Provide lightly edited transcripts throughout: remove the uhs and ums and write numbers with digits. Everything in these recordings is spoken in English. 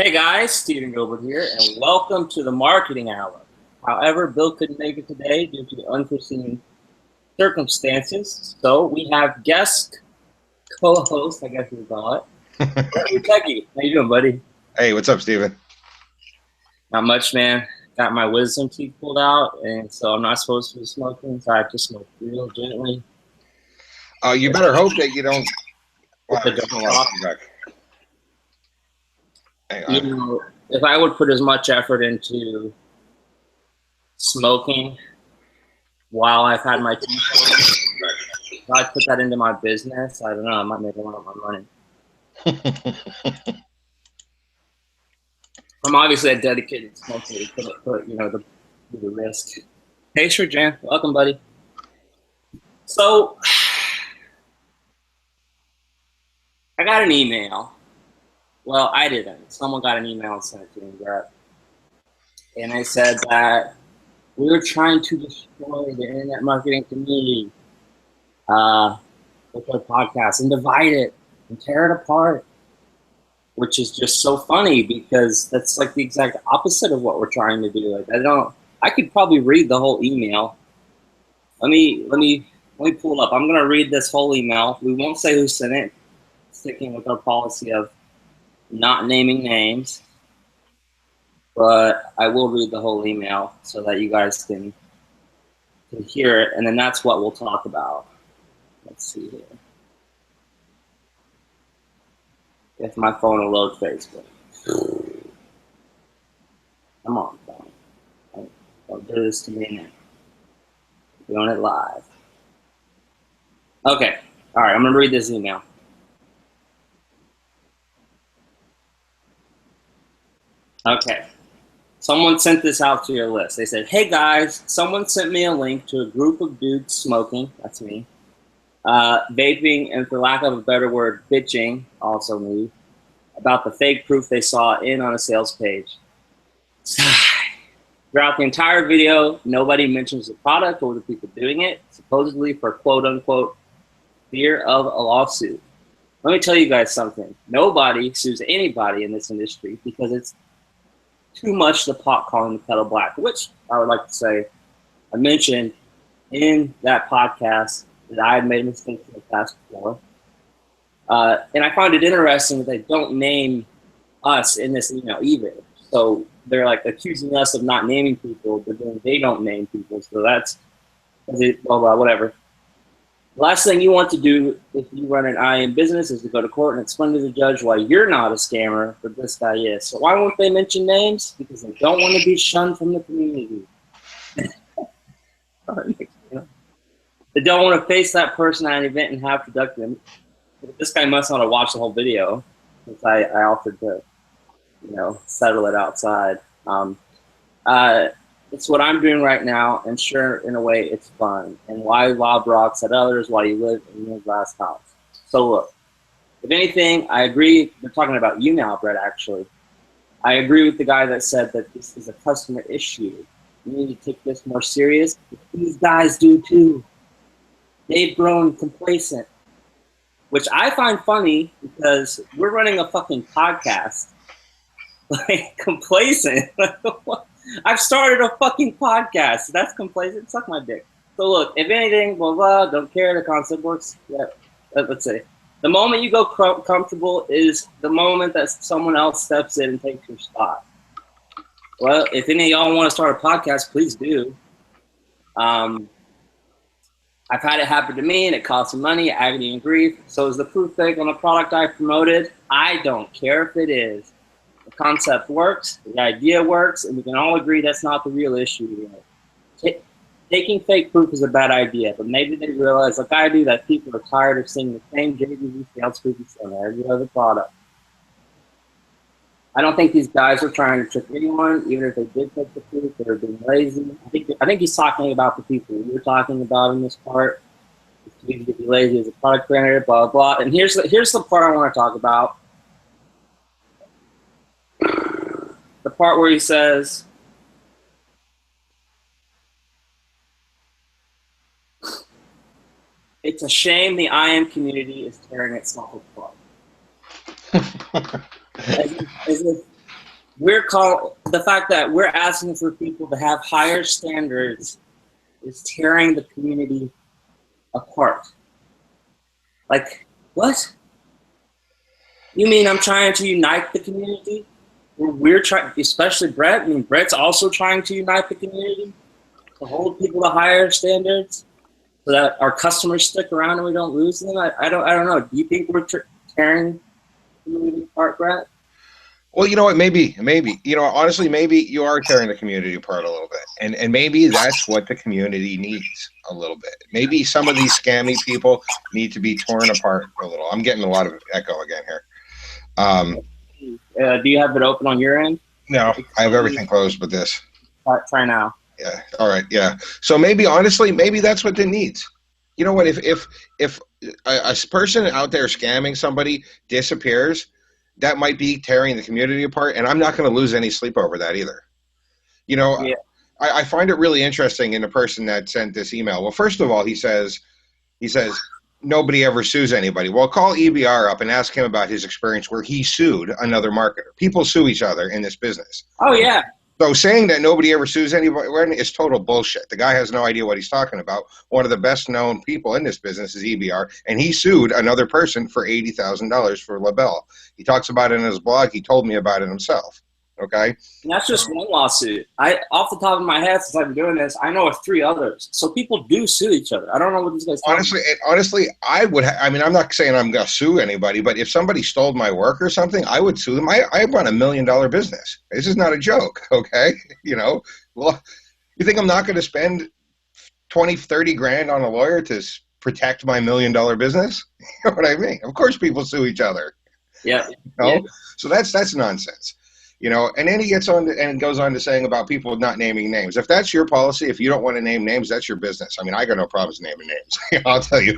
Hey guys, Stephen Gilbert here, and welcome to the Marketing Hour. However, Bill couldn't make it today due to unforeseen circumstances, so we have guest co-host, I guess you would call it, Techie. How you doing, buddy? Hey, what's up, Steven? Not much, man. Got my wisdom teeth pulled out, and so I'm not supposed to be smoking, so I have to smoke real gently. You better hope that you don't. Wow, With the there's still a lot of feedback. Hang on. You know, if I would put as much effort into smoking while I've had my teeth pulled, if I put that into my business, I don't know, I might make a lot of my money. I'm obviously a dedicated smoker, put the risk. Hey, sure, Jan. Welcome, buddy. So, I got an email. Well, I didn't. Someone got an email and sent it to me, Brett. And they said that we were trying to destroy the internet marketing community with our podcast and divide it and tear it apart, which is just so funny because that's like the exact opposite of what we're trying to do. Like, I could probably read the whole email. Let me pull it up. I'm gonna read this whole email. We won't say who sent it, sticking with our policy of not naming names. But I will read the whole email so that you guys can hear it, and then that's what we'll talk about. Let's see here. If my phone will load Facebook. Come on, phone. Don't do this to me now. Doing it live. Okay. All right, I'm going to read this email. Okay. Someone sent this out to your list. They said, hey guys, someone sent me a link to a group of dudes smoking, that's me, vaping, and for lack of a better word, bitching, also me, about the fake proof they saw on a sales page. Throughout the entire video, nobody mentions the product or the people doing it, supposedly for quote-unquote fear of a lawsuit. Let me tell you guys something. Nobody sues anybody in this industry because it's too much the pot calling the kettle black, which I would like to say I mentioned in that podcast that I had made mistakes in the past before. And I find it interesting that they don't name us in this email either. So they're like accusing us of not naming people, but then they don't name people. So that's blah, blah, whatever. The last thing you want to do if you run an IM business is to go to court and explain to the judge why you're not a scammer, but this guy is. So why won't they mention names? Because they don't want to be shunned from the community. They don't want to face that person at an event and have productive. This guy must not have watched the whole video, since I offered to, settle it outside. It's what I'm doing right now, and sure, in a way, it's fun. And why Rob rocks at others while you live in your glass house. So look, if anything, I agree. They're talking about you now, Brett, actually. I agree with the guy that said that this is a customer issue. You need to take this more serious. These guys do too. They've grown complacent, which I find funny because we're running a fucking podcast. Like, complacent. I've started a fucking podcast. That's complacent. Suck my dick. So look, if anything, blah, blah, don't care. The concept works. Yeah. Let's say the moment you go comfortable is the moment that someone else steps in and takes your spot. Well, if any of y'all want to start a podcast, please do. I've had it happen to me, and it costs money, agony, and grief. So is the proof fake on the product I promoted? I don't care if it is. The concept works, the idea works, and we can all agree that's not the real issue here. Taking fake proof is a bad idea, but maybe they realize, like I do, that people are tired of seeing the same JVV sales proof on every other product. I don't think these guys are trying to trick anyone, even if they did take the proof, they're being lazy. I think he's talking about the people we were talking about in this part. It's easy to be lazy as a product creator, blah, blah. And here's the part I want to talk about. The part where he says, it's a shame the IM community is tearing itself apart. as the fact that we're asking for people to have higher standards is tearing the community apart. Like, what? You mean I'm trying to unite the community? We're trying, especially Brett. I mean, Brett's also trying to unite the community, to hold people to higher standards, so that our customers stick around and we don't lose them. I don't know. Do you think we're tearing the community apart, Brett? Well, you know what? Maybe, you know, honestly, maybe you are tearing the community apart a little bit, and maybe that's what the community needs a little bit. Maybe some of these scammy people need to be torn apart a little. I'm getting a lot of echo again here. Do you have it open on your end? No, I have everything closed but this. Try now. Yeah. All right. Yeah. So maybe, honestly, maybe that's what they need. You know what? If a person out there scamming somebody disappears, that might be tearing the community apart, and I'm not going to lose any sleep over that either. You know, Yeah. I find it really interesting in the person that sent this email. Well, first of all, he says nobody ever sues anybody. Well, call EBR up and ask him about his experience where he sued another marketer. People sue each other in this business. Oh yeah. So saying that nobody ever sues anybody is total bullshit. The guy has no idea what he's talking about. One of the best known people in this business is EBR, and he sued another person for $80,000 for LaBelle. He talks about it in his blog. He told me about it himself. Okay. And that's just one lawsuit. Off the top of my head, since I've been doing this, I know of 3 others. So people do sue each other. I don't know what these guys. Honestly, I would. I mean, I'm not saying I'm gonna sue anybody, but if somebody stole my work or something, I would sue them. I run $1 million business. This is not a joke. Okay, you know. Well, you think I'm not going to spend 20, 30 grand on a lawyer to protect my $1 million business? You know what I mean? Of course, people sue each other. Yeah. You know? Yeah. So that's nonsense. You know, and then he gets on and goes on to saying about people not naming names. If that's your policy, if you don't want to name names, that's your business. I mean, I got no problems naming names. I'll tell you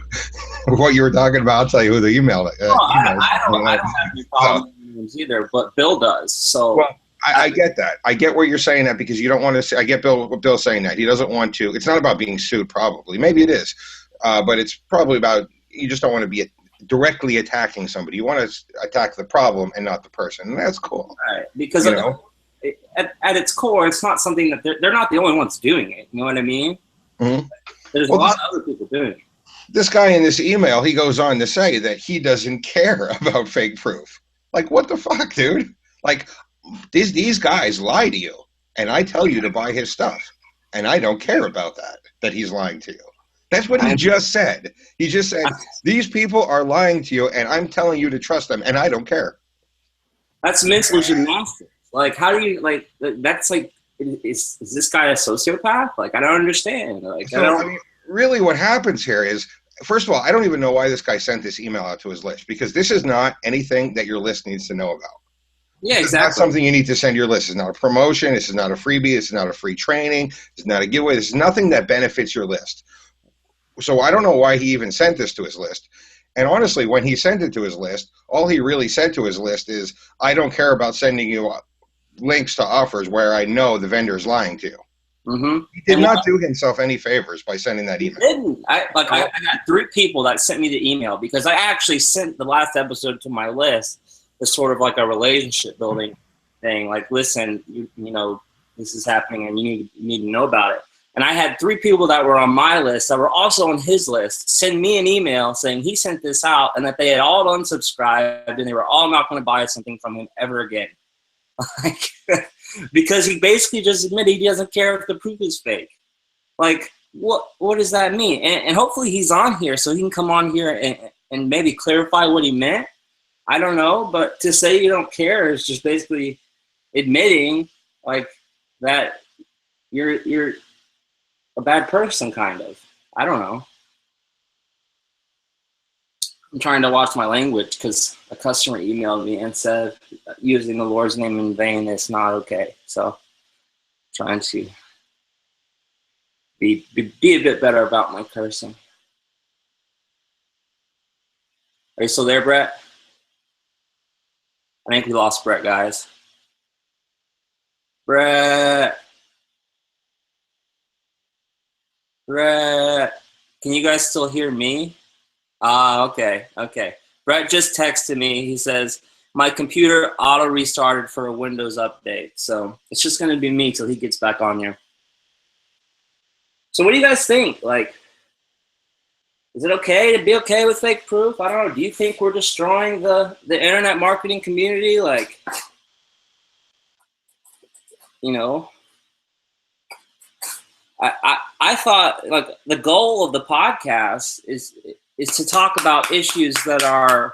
what you were talking about. I'll tell you who the email. I don't have any problem with names either, but Bill does. So. Well, I get that. I get where you're saying that because you don't want to say. I get Bill saying that he doesn't want to. It's not about being sued. Probably, maybe it is, but it's probably about you just don't want to be directly attacking somebody. You want to attack the problem and not the person, and that's cool. Right, because at its core, it's not something that they're not the only ones doing it. You know what I mean? Mm-hmm. There's a lot of other people doing it. This guy in this email, he goes on to say that he doesn't care about fake proof. Like, what the fuck, dude? Like, these guys lie to you, and I tell you to buy his stuff, and I don't care about that he's lying to you. That's what he just said. He just said, these people are lying to you, and I'm telling you to trust them, and I don't care. That's mental gymnastics. Like, how do you, like, that's like, is this guy a sociopath? Like, I don't understand. Like, So, I mean, really what happens here is, first of all, I don't even know why this guy sent this email out to his list, because this is not anything that your list needs to know about. Yeah, exactly. It's not something you need to send your list. It's not a promotion. This is not a freebie. This is not a free training. It's not a giveaway. This is nothing that benefits your list. So I don't know why he even sent this to his list. And honestly, when he sent it to his list, all he really said to his list is, I don't care about sending you links to offers where I know the vendor is lying to you. Mm-hmm. He did not do himself any favors by sending that email. He didn't. I got 3 people that sent me the email because I actually sent the last episode to my list as sort of like a relationship building thing. Like, listen, you know, this is happening and you need to know about it. And I had 3 people that were on my list that were also on his list send me an email saying he sent this out and that they had all unsubscribed and they were all not going to buy something from him ever again. Like, because he basically just admitted he doesn't care if the proof is fake. Like, what does that mean? And hopefully he's on here so he can come on here and maybe clarify what he meant. I don't know, but to say you don't care is just basically admitting like that you're a bad person, kind of. I don't know. I'm trying to watch my language because a customer emailed me and said using the Lord's name in vain is not okay. So trying to be a bit better about my cursing. Are you still there, Brett? I think we lost Brett, guys. Brett, can you guys still hear me? Okay. Brett just texted me. He says, my computer auto restarted for a Windows update. So it's just going to be me till he gets back on here. So what do you guys think? Like, is it okay to be okay with fake proof? I don't know. Do you think we're destroying the internet marketing community? Like, you know, I thought like the goal of the podcast is to talk about issues that are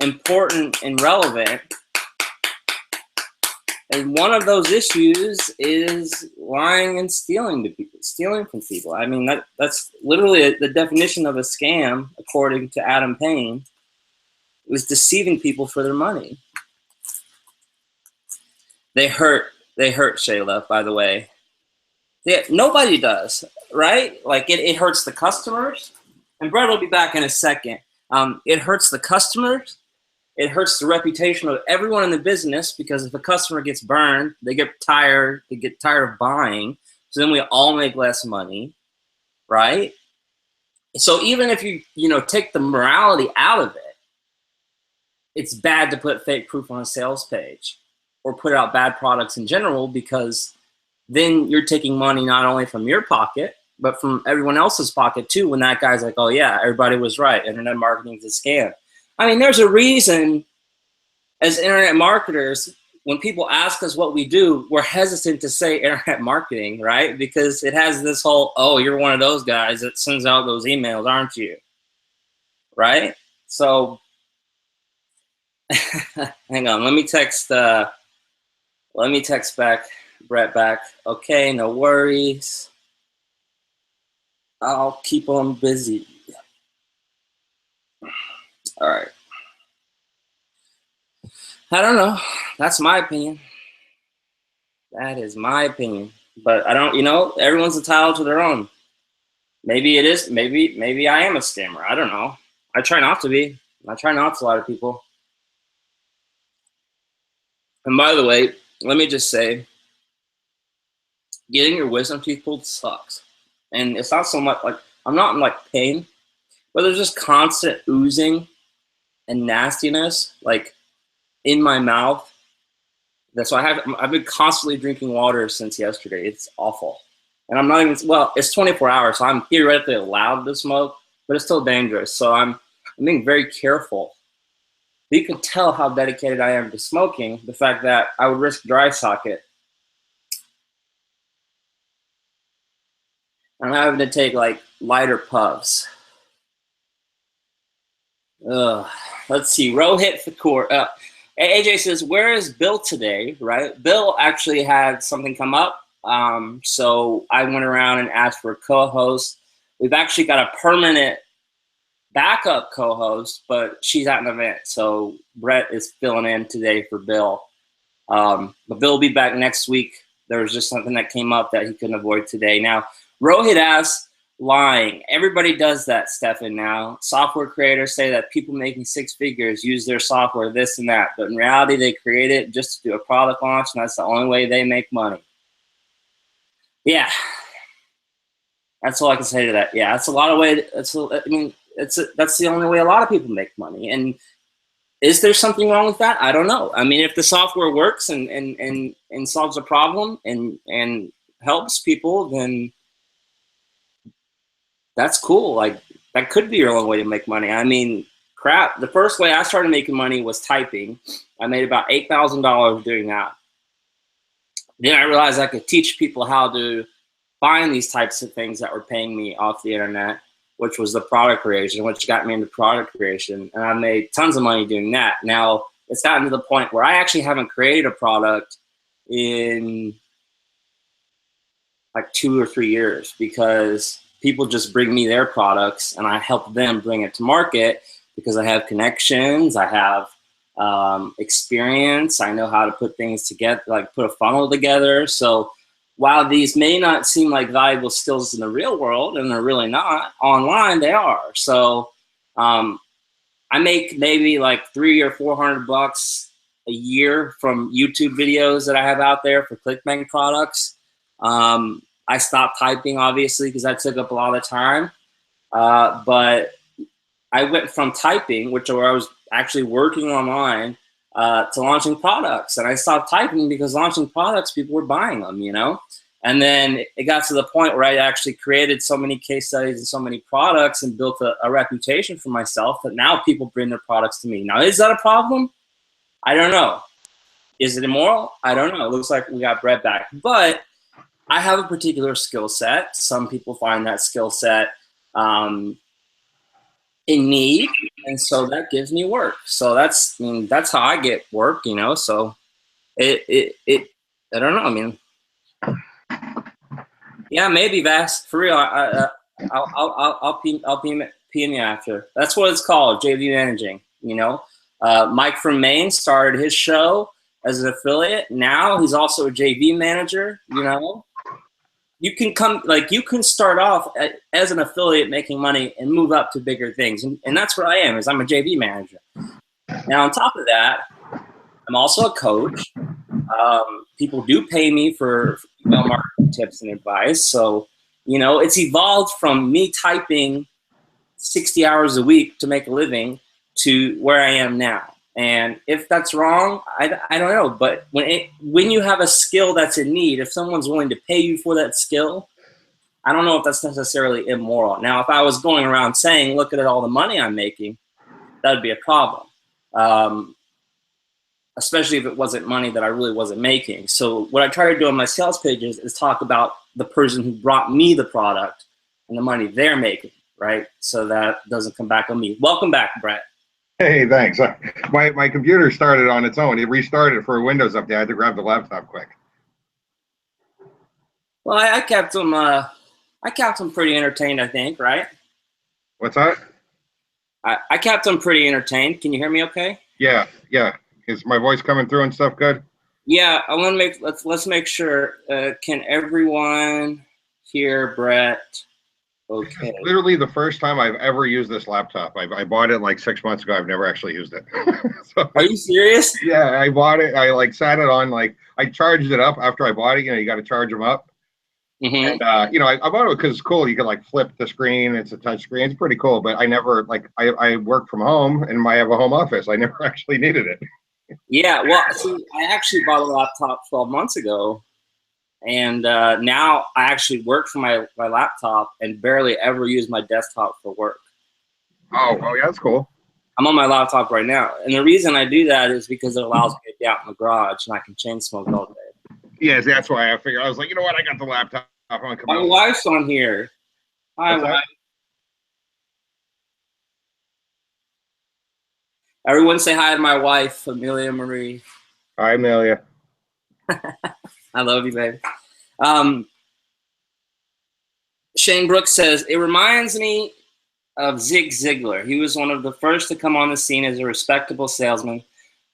important and relevant. And one of those issues is lying and stealing from people. I mean, that's literally the definition of a scam, according to Adam Payne. It was deceiving people for their money. They hurt Shayla, by the way. Nobody does, right? Like it hurts the customers. And Brett will be back in a second. It hurts the customers. It hurts the reputation of everyone in the business, because if a customer gets burned, they get tired of buying. So then we all make less money, right? So even if you take the morality out of it, it's bad to put fake proof on a sales page or put out bad products in general, because then you're taking money not only from your pocket, but from everyone else's pocket too, when that guy's like, oh yeah, everybody was right, internet marketing is a scam. I mean, there's a reason as internet marketers, when people ask us what we do, we're hesitant to say internet marketing, right? Because it has this whole, oh, you're one of those guys that sends out those emails, aren't you? Right? So, hang on, let me text Brett back. Okay, no worries. I'll keep them busy. All right. I don't know. That's my opinion. That is my opinion. But I don't, everyone's entitled to their own. Maybe it is. Maybe I am a scammer. I don't know. I try not to be. I try not to lie to people. And by the way, let me just say, getting your wisdom teeth pulled sucks. And it's not so much like, I'm not in like pain, but there's just constant oozing and nastiness like in my mouth. That's why I've been constantly drinking water since yesterday. It's awful. And I'm not even, well, it's 24 hours, so I'm theoretically allowed to smoke, but it's still dangerous. So I'm being very careful. You can tell how dedicated I am to smoking, the fact that I would risk dry socket. I'm having to take like lighter puffs. Ugh. Let's see, Rohit Thakur. AJ says, where is Bill today, right? Bill actually had something come up. So I went around and asked for a co-host. We've actually got a permanent backup co-host, but she's at an event. So Brett is filling in today for Bill. But Bill will be back next week. There was just something that came up that he couldn't avoid today. Now, Rohit asks, lying. Everybody does that, Stefan, now. Software creators say that people making six figures use their software, this and that. But in reality, they create it just to do a product launch, and that's the only way they make money. Yeah. That's all I can say to that. Yeah, that's a lot of way. That's the only way a lot of people make money. And is there something wrong with that? I don't know. I mean, if the software works and solves a problem and helps people, then that's cool. Like, that could be your only way to make money. I mean, crap. The first way I started making money was typing. I made about $8,000 doing that. Then I realized I could teach people how to find these types of things that were paying me off the internet, which was the product creation, which got me into product creation. And I made tons of money doing that. Now, it's gotten to the point where I actually haven't created a product in like 2 or 3 years, because people just bring me their products and I help them bring it to market, because I have connections, I have experience, I know how to put things together, like put a funnel together. So while these may not seem like valuable skills in the real world, and they're really not, online they are. So I make maybe like $300 or $400 a year from YouTube videos that I have out there for ClickBank products. I stopped typing, obviously, because that took up a lot of time. But I went from typing, where I was actually working online, to launching products. And I stopped typing because launching products, people were buying them, you know? And then it got to the point where I actually created so many case studies and so many products and built a reputation for myself that now people bring their products to me. Now, is that a problem? I don't know. Is it immoral? I don't know. It looks like we got Brett back. But I have a particular skill set. Some people find that skill set in need, and so that gives me work. So that's, I mean, that's how I get work, you know. So it I don't know. I mean, yeah, maybe Vass, for real. I'll PM you after. That's what it's called, JV managing. You know, Mike from Maine started his show as an affiliate. Now he's also a JV manager. You know, you can you can start off as an affiliate making money and move up to bigger things, and that's what I am. Is I'm a JV manager. Now on top of that, I'm also a coach. People do pay me for email marketing tips and advice. So, you know, it's evolved from me typing 60 hours a week to make a living to where I am now. And if that's wrong, I don't know. But when you have a skill that's in need, if someone's willing to pay you for that skill, I don't know if that's necessarily immoral. Now, if I was going around saying, look at all the money I'm making, that would be a problem. Especially if it wasn't money that I really wasn't making. So what I try to do on my sales pages is talk about the person who brought me the product and the money they're making, right? So that doesn't come back on me. Welcome back, Brett. Hey, thanks. My computer started on its own. It restarted for a Windows update. I had to grab the laptop quick. Well, I kept them pretty entertained, I think, right? What's that? I kept them pretty entertained. Can you hear me okay? Yeah. Is my voice coming through and stuff good? Yeah, I want to let's make sure. Can everyone hear Brett? Okay. It's literally the first time I've ever used this laptop. I bought it like 6 months ago. I've never actually used it. So, are you serious? Yeah, I bought it. I sat it on, I charged it up after I bought it. You know, you got to charge them up. Mm-hmm. And you know, I bought it because it's cool. You can flip the screen. It's a touch screen. It's pretty cool. But I never I work from home and I have a home office. I never actually needed it. Yeah, well, see, I actually bought a laptop 12 months ago, and now I actually work from my laptop and barely ever use my desktop for work. Oh, well, yeah, that's cool. I'm on my laptop right now, and the reason I do that is because it allows me to be out in the garage and I can chain smoke all day. Yes, that's why I figured. I was like, you know what? I got the laptop. I'm gonna come My out. wife's on here. Hi, wife. Everyone say hi to my wife, Amelia Marie. Hi, Amelia. I love you, baby. Shane Brooks says, it reminds me of Zig Ziglar. He was one of the first to come on the scene as a respectable salesman.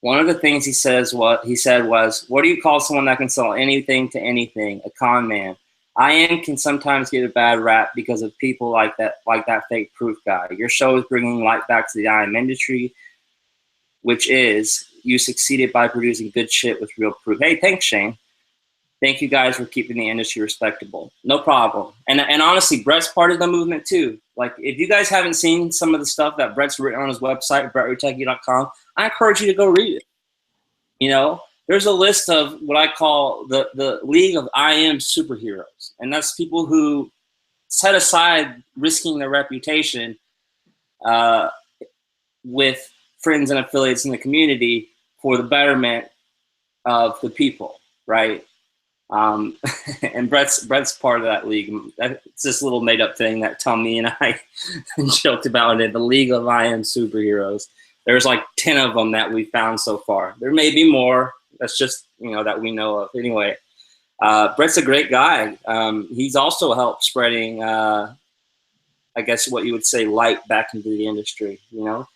One of the things he said was, what do you call someone that can sell anything to anything? A con man. IM can sometimes get a bad rap because of people like that fake proof guy. Your show is bringing light back to the IM industry, which is you succeeded by producing good shit with real proof. Hey, thanks, Shane. Thank you guys for keeping the industry respectable. No problem. And honestly, Brett's part of the movement too. Like, if you guys haven't seen some of the stuff that Brett's written on his website, brettrutecky.com, I encourage you to go read it. You know, there's a list of what I call the League of IM superheroes. And that's people who set aside risking their reputation with friends and affiliates in the community for the betterment of the people, right? And Brett's part of that league. It's this little made up thing that Tommy and I joked about it, the League of IM Superheroes. There's like 10 of them that we found so far. There may be more. That's just, you know, that we know of. Anyway, Brett's a great guy. He's also helped spreading, I guess what you would say, light back into the industry, you know?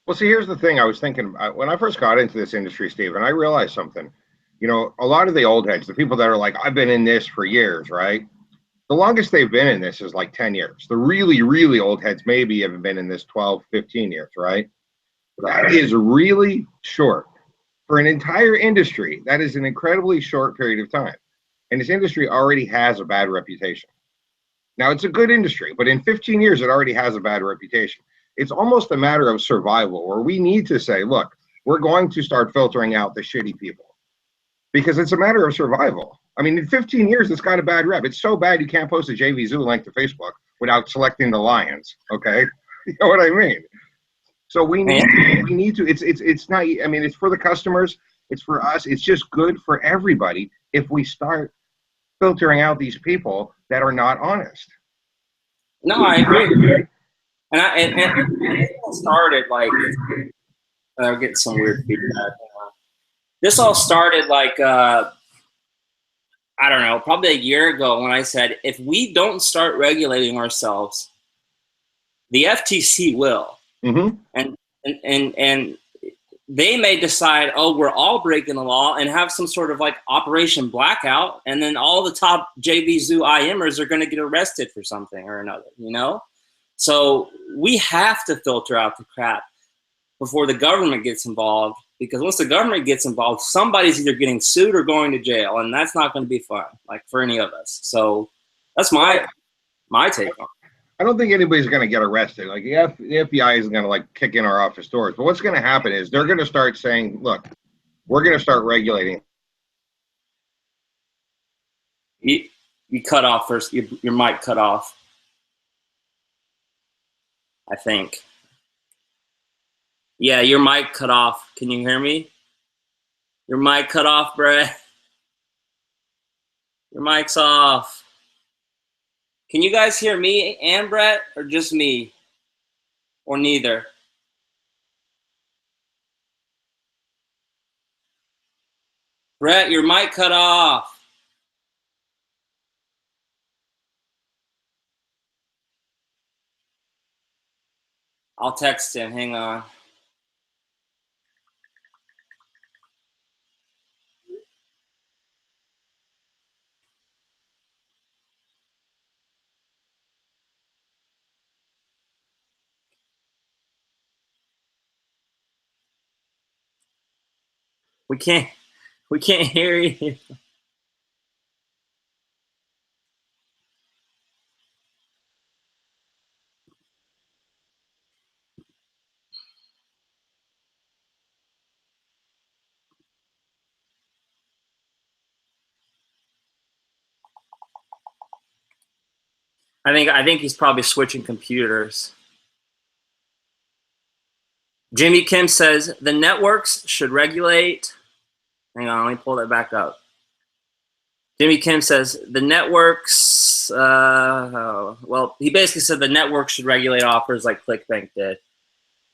Well, see, here's the thing I was thinking when I first got into this industry, Steve, and I realized something. You know, a lot of the old heads, the people that are like, I've been in this for years, right? The longest they've been in this is like 10 years. The really, really old heads maybe have been in this 12, 15 years, right? That is really short. For an entire industry, that is an incredibly short period of time. And this industry already has a bad reputation. Now, it's a good industry, but in 15 years, it already has a bad reputation. It's almost a matter of survival, where we need to say, look, we're going to start filtering out the shitty people because it's a matter of survival. I mean, in 15 years, it's got a bad rep. It's so bad you can't post a JV Zoo link to Facebook without selecting the Lions. Okay, you know what I mean? So we need to. It's not. I mean, it's for the customers. It's for us. It's just good for everybody if we start filtering out these people that are not honest. No, I agree. And it all started like I'm getting some weird feedback. This all started like I don't know, probably a year ago when I said if we don't start regulating ourselves, the FTC will, and they may decide, oh, we're all breaking the law and have some sort of like Operation Blackout, and then all the top JV Zoo IMers are going to get arrested for something or another, you know? So we have to filter out the crap before the government gets involved, because once the government gets involved, somebody's either getting sued or going to jail, and that's not going to be fun, like for any of us. So that's my take on it. I don't think anybody's going to get arrested. Like the FBI isn't going to like kick in our office doors. But what's going to happen is they're going to start saying, look, we're going to start regulating. You cut off first. Your mic cut off, I think. Yeah, your mic cut off. Can you hear me? Your mic cut off, Brett. Your mic's off. Can you guys hear me and Brett, or just me? Or neither? Brett, your mic cut off. I'll text him. Hang on. We can't hear you. I think he's probably switching computers. Jimmy Kim says the networks should regulate. Hang on, let me pull that back up. Jimmy Kim says the networks, well, he basically said the network should regulate offers like ClickBank did.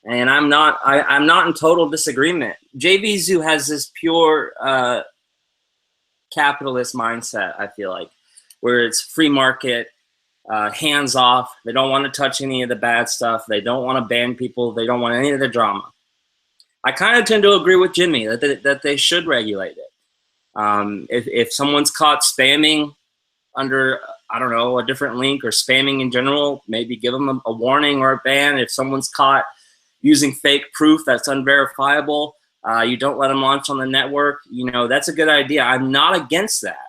And I'm not in total disagreement. JV Zoo has this pure capitalist mindset, I feel like, where it's free market, hands off. They don't want to touch any of the bad stuff. They don't want to ban people. They don't want any of the drama. I kind of tend to agree with Jimmy that they should regulate it. If someone's caught spamming under, I don't know, a different link or spamming in general, maybe give them a warning or a ban. If someone's caught using fake proof that's unverifiable, you don't let them launch on the network. You know, that's a good idea. I'm not against that.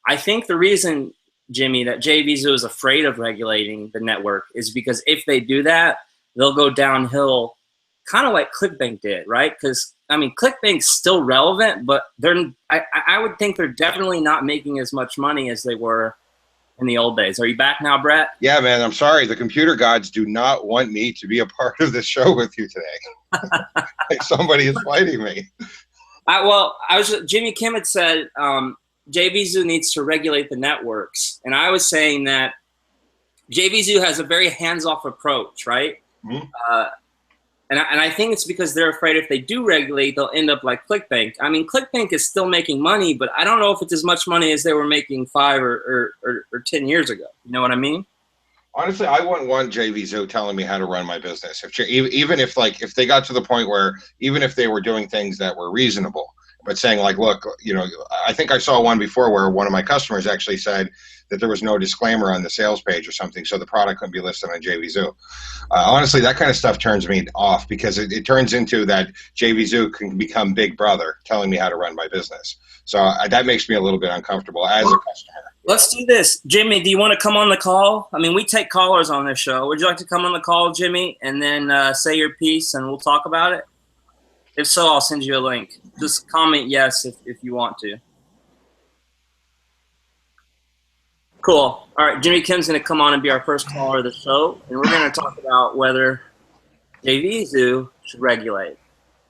I think the reason, Jimmy, that JV Zoo is afraid of regulating the network is because if they do that, they'll go downhill, kind of like ClickBank did, right? Because, I mean, ClickBank's still relevant, but I would think they're definitely not making as much money as they were in the old days. Are you back now, Brett? Yeah, man, I'm sorry. The computer gods do not want me to be a part of this show with you today. Like somebody is fighting me. Jimmy Kim had said JV Zoo needs to regulate the networks. And I was saying that JV Zoo has a very hands-off approach, right? Mm-hmm. And I think it's because they're afraid if they do regulate, they'll end up like ClickBank. I mean, ClickBank is still making money, but I don't know if it's as much money as they were making 5 or 10 years ago. You know what I mean? Honestly, I wouldn't want JV Zoo telling me how to run my business. Even if they got to the point where even if they were doing things that were reasonable, but saying like, look, you know, I think I saw one before where one of my customers actually said that there was no disclaimer on the sales page or something, so the product couldn't be listed on JV Zoo. Honestly, that kind of stuff turns me off because it turns into that JV Zoo can become Big Brother telling me how to run my business. So that makes me a little bit uncomfortable as a customer. Let's do this. Jimmy, do you want to come on the call? I mean, we take callers on this show. Would you like to come on the call, Jimmy, and then say your piece and we'll talk about it? If so, I'll send you a link. Just comment yes if you want to. Cool. All right, Jimmy Kim's going to come on and be our first caller of the show, and we're going to talk about whether JVZoo should regulate.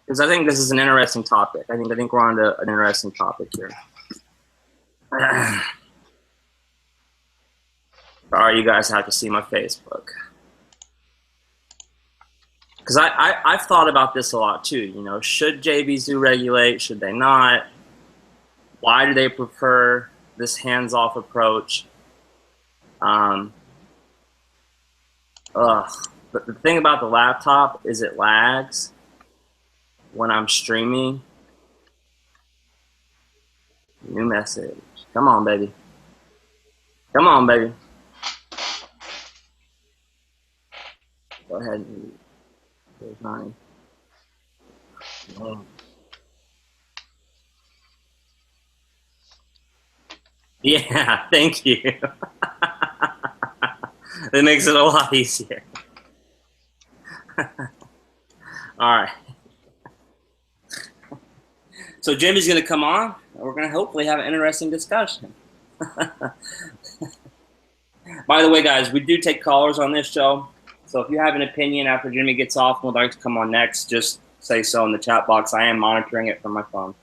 Because I think this is an interesting topic. I think we're on to an interesting topic here. Sorry, you guys have to see my Facebook. Because I've thought about this a lot too. You know, should JVZoo regulate? Should they not? Why do they prefer this hands-off approach? But the thing about the laptop is it lags when I'm streaming. New message. Come on, baby. Come on, baby. Go ahead and read. There's 9. Oh. Yeah, thank you. It makes it a lot easier. All right. So Jimmy's going to come on, and we're going to hopefully have an interesting discussion. By the way, guys, we do take callers on this show. So if you have an opinion after Jimmy gets off and would like to come on next, just say so in the chat box. I am monitoring it from my phone.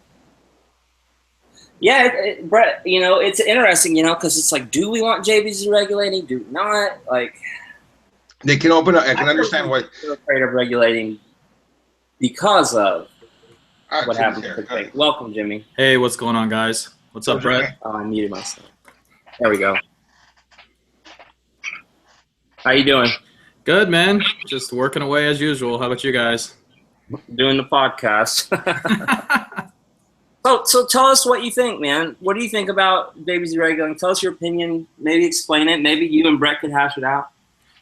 Yeah, Brett, you know, it's interesting, you know, because it's like, do we want JVZoo regulating? Do we not? Like, They can open up. I can understand why. They're afraid of regulating because of what happened to the thing. Welcome, Jimmy. Hey, what's going on, guys? What's up, Brett? Oh, I muted myself. There we go. How you doing? Good, man. Just working away as usual. How about you guys? Doing the podcast. So tell us what you think, man. What do you think about JVZoo regulating? Tell us your opinion. Maybe explain it. Maybe you and Brett could hash it out.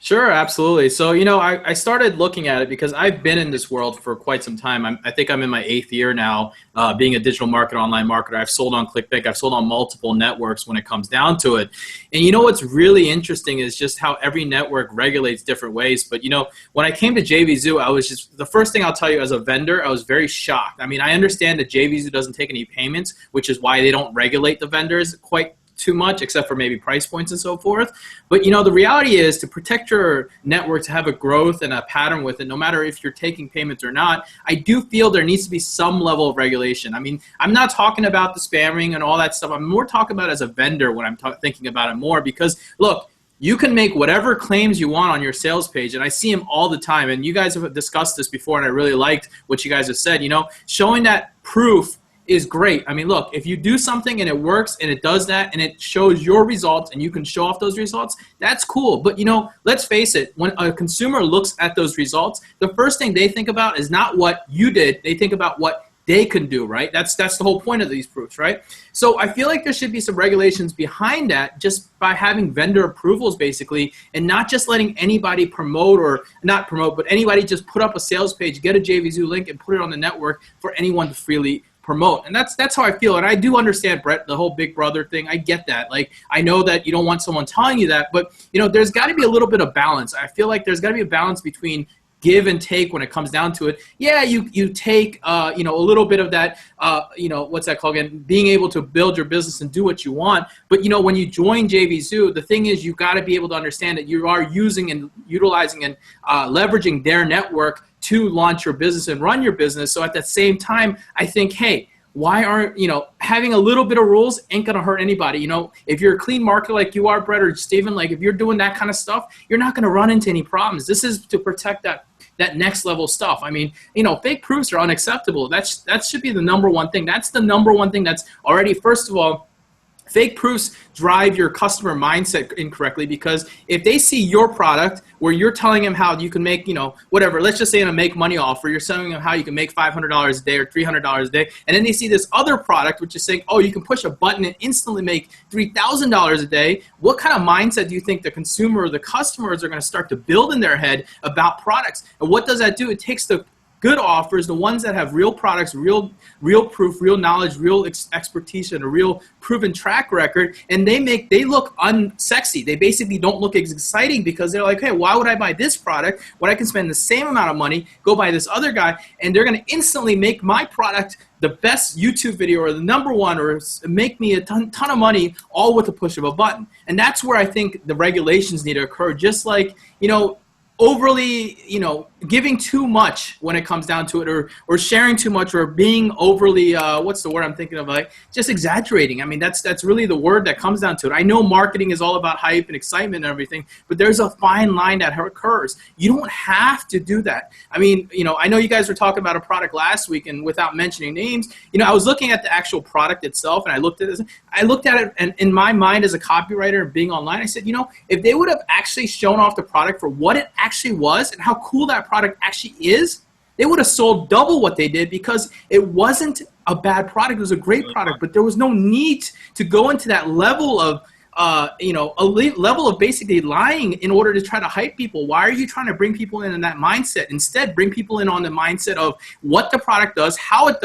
Sure, absolutely. So, you know, I started looking at it because I've been in this world for quite some time. I think I'm in my 8th year now, being a digital marketer, online marketer. I've sold on ClickBank. I've sold on multiple networks when it comes down to it. And you know what's really interesting is just how every network regulates different ways. But, you know, when I came to JVZoo, I was just, the first thing I'll tell you as a vendor, I was very shocked. I mean, I understand that JVZoo doesn't take any payments, which is why they don't regulate the vendors quite too much, except for maybe price points and so forth. But you know, the reality is to protect your network, to have a growth and a pattern with it, no matter if you're taking payments or not, I do feel there needs to be some level of regulation. I mean, I'm not talking about the spamming and all that stuff. I'm more talking about as a vendor when I'm thinking about it more, because look, you can make whatever claims you want on your sales page, and I see them all the time. And you guys have discussed this before, and I really liked what you guys have said. You know, showing that proof is great. I mean, look, if you do something and it works and it does that and it shows your results and you can show off those results, that's cool. But, you know, let's face it, when a consumer looks at those results, the first thing they think about is not what you did. They think about what they can do, right? That's the whole point of these proofs, right? So I feel like there should be some regulations behind that, just by having vendor approvals basically, and not just letting anybody promote, or not promote, but anybody just put up a sales page, get a JVZoo link and put it on the network for anyone to freely promote. And that's how I feel. And I do understand, Brett, the whole Big Brother thing. I get that. Like, I know that you don't want someone telling you that, but you know, there's got to be a little bit of balance. I feel like there's got to be a balance between give and take when it comes down to it. Yeah, you take you know, a little bit of that you know, what's that called again, being able to build your business and do what you want. But you know, when you join JVZoo, the thing is, you got to be able to understand that you are using and utilizing and leveraging their network to launch your business and run your business. So at that same time, I think, hey, why aren't, you know, having a little bit of rules ain't gonna hurt anybody. You know, if you're a clean marketer like you are, Brett or Steven, like if you're doing that kind of stuff, you're not gonna run into any problems. This is to protect that next level stuff. I mean, you know, fake proofs are unacceptable. That should be the number one thing. That's the number one thing that's already, first of all, fake proofs drive your customer mindset incorrectly, because if they see your product where you're telling them how you can make, you know, whatever, let's just say in a make money offer, you're telling them how you can make $500 a day or $300 a day, and then they see this other product which is saying, oh, you can push a button and instantly make $3,000 a day, what kind of mindset do you think the consumer or the customers are going to start to build in their head about products? And what does that do? It takes the good offers, the ones that have real products, real proof, real knowledge, real expertise, and a real proven track record, and they look unsexy. They basically don't look as exciting because they're like, hey, why would I buy this product when I can spend the same amount of money, go buy this other guy, and they're going to instantly make my product the best YouTube video or the #1 or make me a ton of money all with the push of a button. And that's where I think the regulations need to occur. Just like, overly, giving too much when it comes down to it, or sharing too much, or being overly, what's the word I'm thinking of? Like just exaggerating. I mean, that's really the word that comes down to it. I know marketing is all about hype and excitement and everything, but there's a fine line that occurs. You don't have to do that. I mean, I know you guys were talking about a product last week, and without mentioning names, I was looking at the actual product itself, and I looked at it, and in my mind as a copywriter and being online, I said, if they would have actually shown off the product for what it actually was and how cool that product actually is, they would have sold double what they did, because it wasn't a bad product. It was a great product, but there was no need to go into that level of level of basically lying in order to try to hype people. Why are you trying to bring people in that mindset? Instead, bring people in on the mindset of what the product does, how it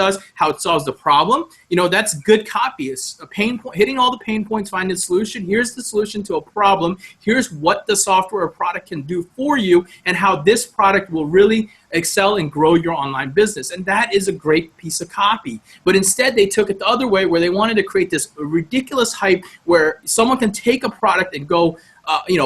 solves the problem. That's good copy. It's a pain point, hitting all the pain points, finding the solution. Here's the solution to a problem. Here's what the software or product can do for you, and how this product will really excel and grow your online business. And that is a great piece of copy. But instead, they took it the other way, where they wanted to create this ridiculous hype where someone can take a product and go,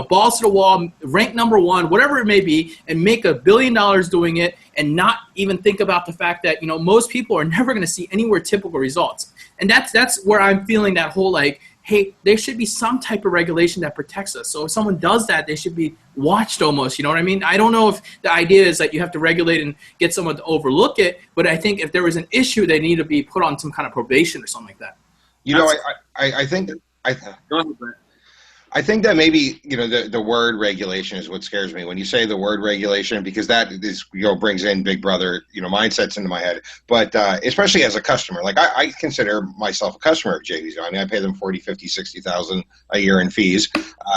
balls to the wall, rank #1, whatever it may be, and make $1 billion doing it, and not even think about the fact that, most people are never going to see anywhere typical results. And that's where I'm feeling that whole like, hey, there should be some type of regulation that protects us. So if someone does that, they should be watched almost, you know what I mean? I don't know if the idea is that you have to regulate and get someone to overlook it, but I think if there was an issue, they need to be put on some kind of probation or something like that. I think Go ahead, Brent. I think that maybe, the word regulation is what scares me when you say the word regulation, because that is, brings in Big Brother, mindsets into my head. But especially as a customer, like I consider myself a customer of JVZoo. I mean, I pay them 40, 50, 60,000 a year in fees.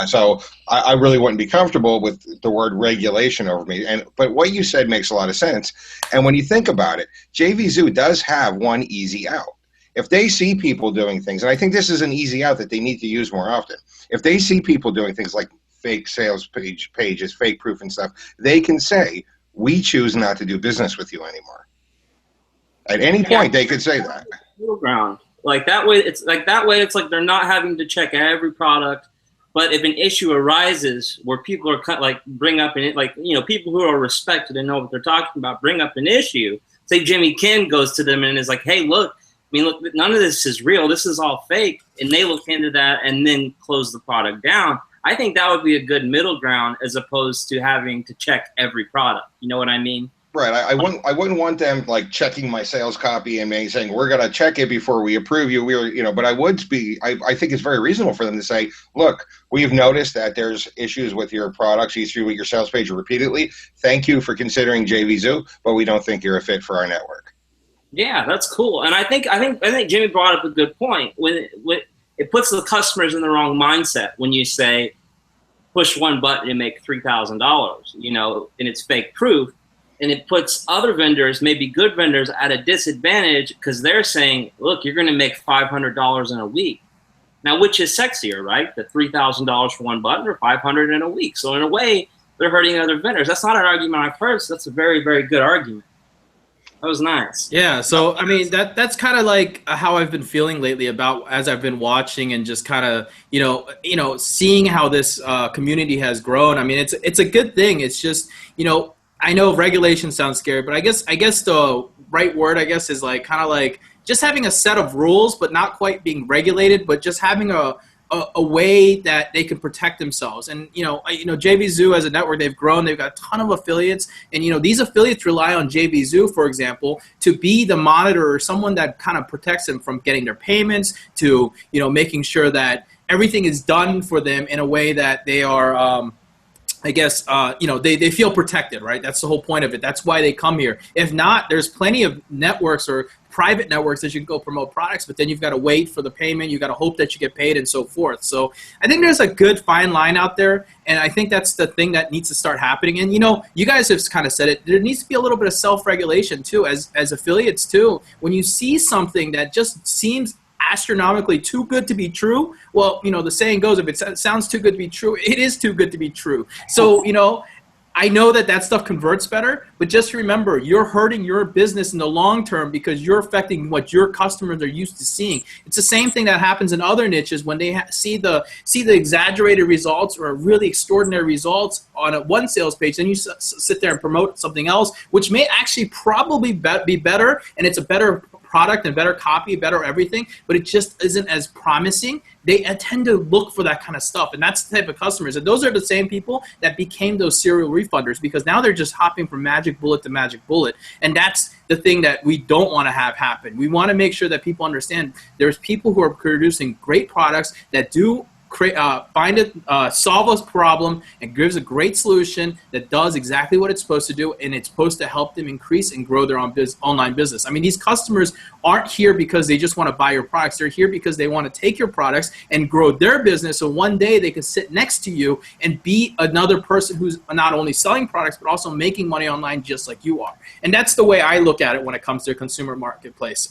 So I really wouldn't be comfortable with the word regulation over me. But what you said makes a lot of sense. And when you think about it, JVZoo does have one easy out. If they see people doing things, and I think this is an easy out that they need to use more often. If they see people doing things like fake sales pages, fake proof and stuff, they can say, we choose not to do business with you anymore. At any point, they could say that. Middle ground. Like that way, it's like they're not having to check every product. But if an issue arises where people are bring up people who are respected and know what they're talking about, bring up an issue. Say Jimmy Ken goes to them and is like, hey, look, none of this is real. This is all fake. And they look into that and then close the product down. I think that would be a good middle ground, as opposed to having to check every product. You know what I mean? Right. I wouldn't want them checking my sales copy and me saying, we're going to check it before we approve you. But I think it's very reasonable for them to say, look, we've noticed that there's issues with your products, issue with your sales page repeatedly. Thank you for considering JVZoo, but we don't think you're a fit for our network. Yeah, that's cool. And I think Jimmy brought up a good point. When it puts the customers in the wrong mindset when you say push one button and make $3,000, and it's fake proof, and it puts other vendors, maybe good vendors, at a disadvantage because they're saying, look, you're going to make $500 in a week. Now, which is sexier, right? The $3,000 for one button, or $500 in a week. So in a way, they're hurting other vendors. That's not an argument I've heard. So that's a very, very good argument. That was nice. Yeah, so I mean that's kind of like how I've been feeling lately about as I've been watching and just kind of seeing how this community has grown. I mean it's a good thing. It's just I know regulation sounds scary, but I guess the right word is kind of like just having a set of rules, but not quite being regulated, but just having a way that they can protect themselves. And JVZoo as a network, they've grown, they've got a ton of affiliates, and these affiliates rely on JVZoo, for example, to be the monitor or someone that kind of protects them from getting their payments, to making sure that everything is done for them in a way that they are they feel protected, right? That's the whole point of it. That's why they come here. If not, there's plenty of networks or private networks that you can go promote products, but then you've got to wait for the payment. You've got to hope that you get paid and so forth. So I think there's a good fine line out there. And I think that's the thing that needs to start happening. And, you guys have kind of said it. There needs to be a little bit of self-regulation, too, as affiliates, too. When you see something that just seems astronomically too good to be true, well, the saying goes, if it sounds too good to be true, it is too good to be true. So, I know that stuff converts better, but just remember, you're hurting your business in the long term because you're affecting what your customers are used to seeing. It's the same thing that happens in other niches when they see the exaggerated results or really extraordinary results on one sales page. Then you sit there and promote something else, which may actually probably be better, and it's a better product and better copy, better everything, but it just isn't as promising. They tend to look for that kind of stuff, and that's the type of customers. And those are the same people that became those serial refunders, because now they're just hopping from magic bullet to magic bullet, and that's the thing that we don't want to have happen. We want to make sure that people understand there's people who are producing great products that do solve a problem and gives a great solution that does exactly what it's supposed to do, and it's supposed to help them increase and grow their own online business. I mean, these customers aren't here because they just want to buy your products. They're here because they want to take your products and grow their business, so one day they can sit next to you and be another person who's not only selling products but also making money online just like you are. And that's the way I look at it when it comes to a consumer marketplace.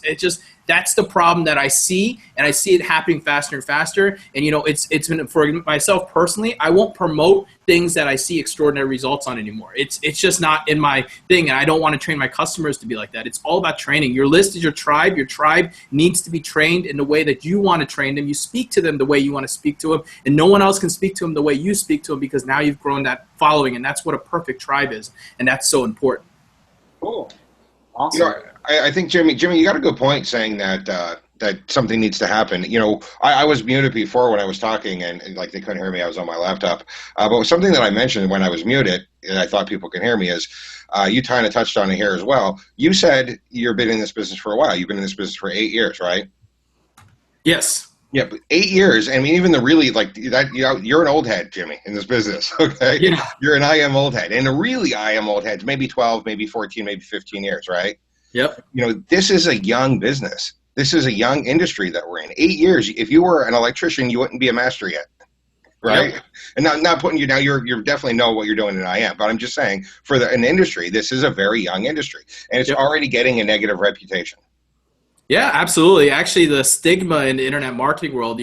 That's the problem that I see, and I see it happening faster and faster. And it's been, for myself personally, I won't promote things that I see extraordinary results on anymore. It's just not in my thing, and I don't want to train my customers to be like that. It's all about training. Your list is your tribe. Your tribe needs to be trained in the way that you want to train them. You speak to them the way you want to speak to them, and no one else can speak to them the way you speak to them, because now you've grown that following, and that's what a perfect tribe is, and that's so important. Cool. Awesome. I think Jimmy, you got a good point saying that that something needs to happen. I was muted before when I was talking, and like they couldn't hear me. I was on my laptop. But something that I mentioned when I was muted, and I thought people can hear me, is you kind of touched on it here as well. You said you've been in this business for a while. You've been in this business for 8 years, right? Yes. Yeah, but 8 years. I mean, even the really like that. You're an old head, Jimmy, in this business. Okay. Yeah. You're an IM old head, and a really IM old head, maybe 12, maybe 14, maybe 15 years, right? Yep. This is a young business. This is a young industry that we're in. 8 years. If you were an electrician, you wouldn't be a master yet, right? Yep. And not putting you now. You're definitely know what you're doing in IM, but I'm just saying for an industry, this is a very young industry, and it's already getting a negative reputation. Yeah, absolutely. Actually, the stigma in the internet marketing world,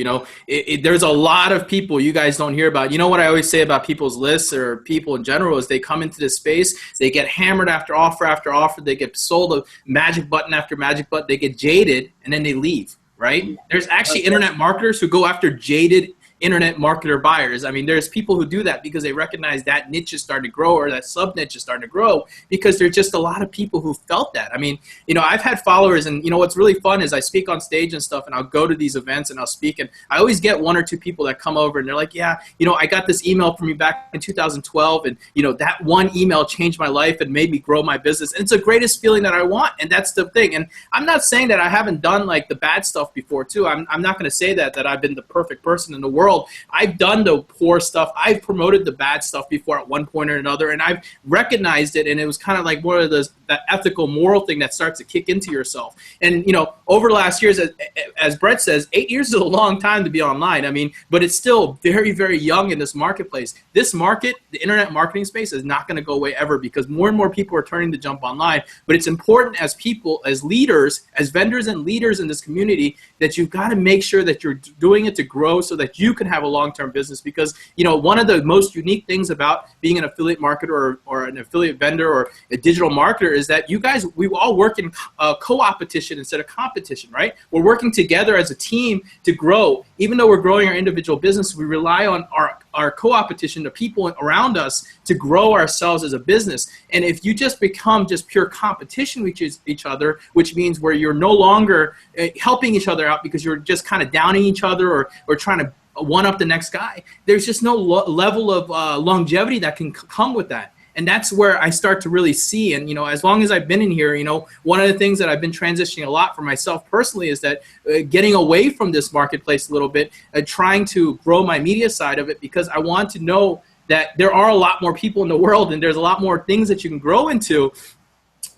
there's a lot of people you guys don't hear about. You know what I always say about people's lists or people in general is they come into this space, they get hammered after offer, they get sold a magic button after magic button, they get jaded, and then they leave, right? There's actually internet marketers who go after jaded internet marketer buyers. I mean, there's people who do that because they recognize that niche is starting to grow, or that sub niche is starting to grow, because there's just a lot of people who felt that. I mean, I've had followers, and what's really fun is I speak on stage and stuff, and I'll go to these events and I'll speak, and I always get 1 or 2 people that come over and they're like, yeah, I got this email from you back in 2012, and that one email changed my life and made me grow my business. And it's the greatest feeling that I want, and that's the thing. And I'm not saying that I haven't done like the bad stuff before too. I'm not going to say that I've been the perfect person in the world. I've done the poor stuff. I've promoted the bad stuff before at one point or another, and I've recognized it, and it was kind of like one of that ethical, moral thing that starts to kick into yourself. And, over the last years, as Brett says, 8 years is a long time to be online. I mean, but it's still very, very young in this marketplace. This market, the internet marketing space, is not going to go away ever, because more and more people are turning to jump online. But it's important as people, as leaders, as vendors and leaders in this community, that you've got to make sure that you're doing it to grow so that you can have a long-term business. Because one of the most unique things about being an affiliate marketer or an affiliate vendor or a digital marketer is that we all work in co-opetition instead of competition, right? We're working together as a team to grow. Even though we're growing our individual business, we rely on our co-opetition, the people around us, to grow ourselves as a business. And if you just become just pure competition with each other, which means where you're no longer helping each other out because you're just kind of downing each other or trying to one up the next guy, there's just no level of longevity that can come with that. And that's where I start to really see. And, as long as I've been in here, one of the things that I've been transitioning a lot for myself personally is that getting away from this marketplace a little bit, trying to grow my media side of it, because I want to know that there are a lot more people in the world, and there's a lot more things that you can grow into.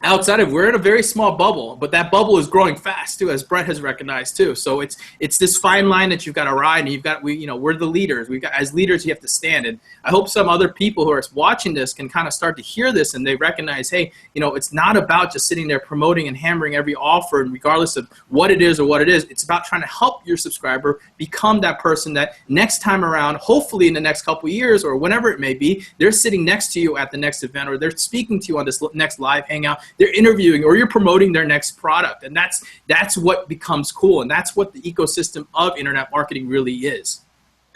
outside of, we're in a very small bubble, but that bubble is growing fast too, as Brett has recognized too. So it's this fine line that you've got to ride, and we're the leaders. As leaders, you have to stand. And I hope some other people who are watching this can kind of start to hear this, and they recognize, hey, it's not about just sitting there promoting and hammering every offer, and regardless of what it is or what it is, it's about trying to help your subscriber become that person that next time around, hopefully in the next couple of years or whenever it may be, they're sitting next to you at the next event, or they're speaking to you on this next live hangout. They're interviewing, or you're promoting their next product. And that's what becomes cool. And that's what the ecosystem of internet marketing really is.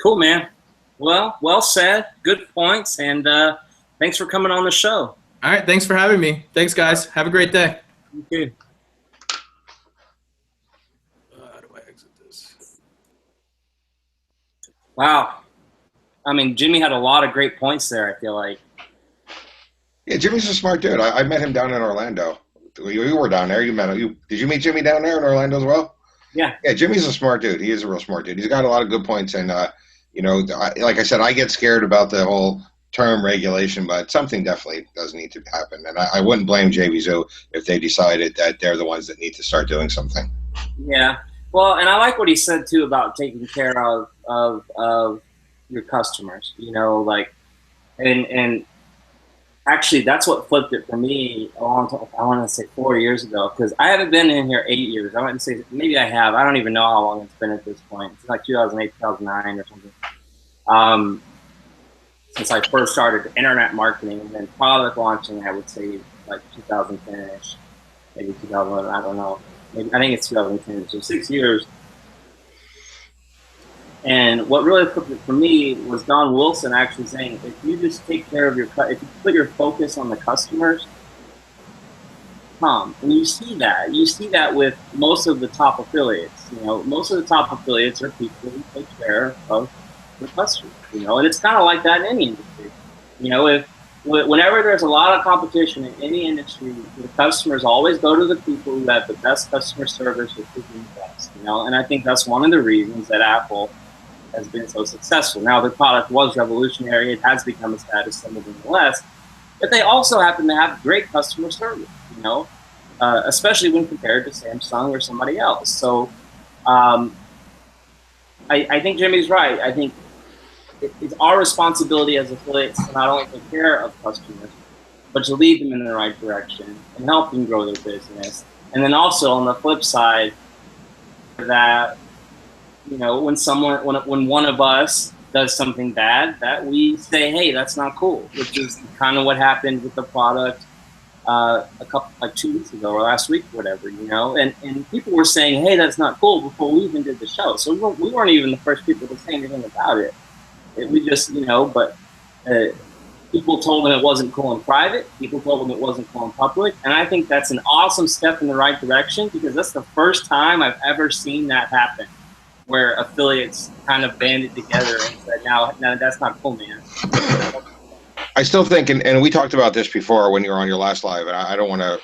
Cool, man. Well said. Good points. And thanks for coming on the show. All right. Thanks for having me. Thanks, guys. Have a great day. You too. How do I exit this? Wow. I mean, Jimmy had a lot of great points there, I feel like. Yeah, Jimmy's a smart dude. I met him down in Orlando. You were down there. You met him. Did you meet Jimmy down there in Orlando as well? Yeah. Yeah, Jimmy's a smart dude. He is a real smart dude. He's got a lot of good points. And, like I said, I get scared about the whole term regulation, but something definitely does need to happen. And I wouldn't blame JVZoo if they decided that they're the ones that need to start doing something. Yeah. Well, and I like what he said, too, about taking care of your customers, and actually, that's what flipped it for me a long time. I want to say 4 years ago, because I haven't been in here 8 years. I wouldn't say, maybe I have. I don't even know how long it's been at this point. It's like 2008, 2009 or something. Since I first started internet marketing, and then product launching, I would say like 2010-ish, maybe 2011. I don't know. I think it's 2010. So 6 years. And what really flipped it for me was Don Wilson actually saying, if you just take care of if you put your focus on the customers, and you see that with most of the top affiliates. Most of the top affiliates are people who take care of the customers. And it's kind of like that in any industry. Whenever there's a lot of competition in any industry, the customers always go to the people who have the best customer service, which is the best. And I think that's one of the reasons that Apple has been so successful. Now, the product was revolutionary. It has become a status symbol nonetheless. But they also happen to have great customer service, especially when compared to Samsung or somebody else. So I think Jimmy's right. I think it's our responsibility as affiliates to not only take care of customers, but to lead them in the right direction and help them grow their business. And then also on the flip side, that when one of us does something bad, that we say, hey, that's not cool, which is kind of what happened with the product 2 weeks ago or last week, whatever, and people were saying, hey, that's not cool before we even did the show. So we weren't even the first people to say anything about it. We just, but people told them it wasn't cool in private. People told them it wasn't cool in public. And I think that's an awesome step in the right direction, because that's the first time I've ever seen that happen, where affiliates kind of banded together and said, no, that's not cool, man. I still think, and we talked about this before when you were on your last live, and I don't want to